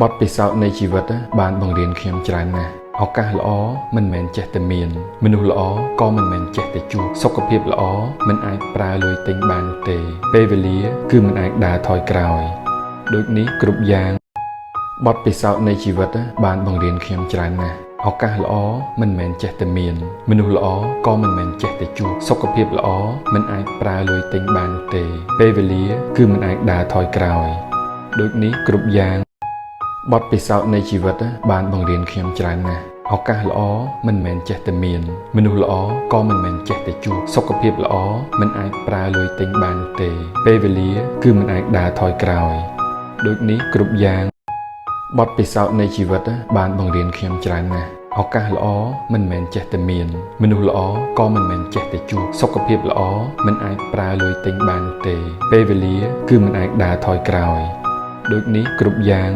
บทពិសោធន៍នៃជីវិតបានបង្រៀនខ្ញុំច្រើនណាស់ឱកាសល្អមិនមែនចេះតែមានមនុស្សល្អក៏មិនមែនចេះតែជួបសុខភាពល្អមិនអាចប្រើលុយទិញបានទេពេលវេលាគឺមិនអាចដើរថយក្រោយដូចនេះគ្រប់យ៉ាងបទពិសោធន៍នៃជីវិតបានបង្រៀនខ្ញុំច្រើនណាស់ឱកាសល្អមិនមែនចេះតែមានមនុស្សល្អក៏មិនមែនចេះតែជួបសុខភាពល្អមិនអាចប្រើលុយទិញបានទេពេលវេលាគឺមិនអាចដើរថយក្រោយដូចនេះគ្រប់យ៉ាងបទពិសោធន៍នៃជីវិតបានបង្រៀនខ្ញុំច្រើនណាស់ឱកាសល្អមិនមែនចេះតែមានមនុស្សល្អក៏មិនមែនចេះតែជួបសុខភាពល្អមិនអាចប្រើលុយទិញបានទេពេលវេលាគឺមិនអាចដើរថយក្រោយដូចនេះគ្រប់យ៉ាងបទពិសោធន៍នៃជីវិតបានបង្រៀនខ្ញុំច្រើនណាស់ឱកាសល្អមិនមែនចេះតែមានមនុស្សល្អក៏មិនមែនចេះតែជួបសុខភាពល្អមិនអាចប្រើលុយទិញបានទេពេលវេលាគឺមិនអាចដើរថយក្រោយដូចនេះគ្រប់យ៉ាង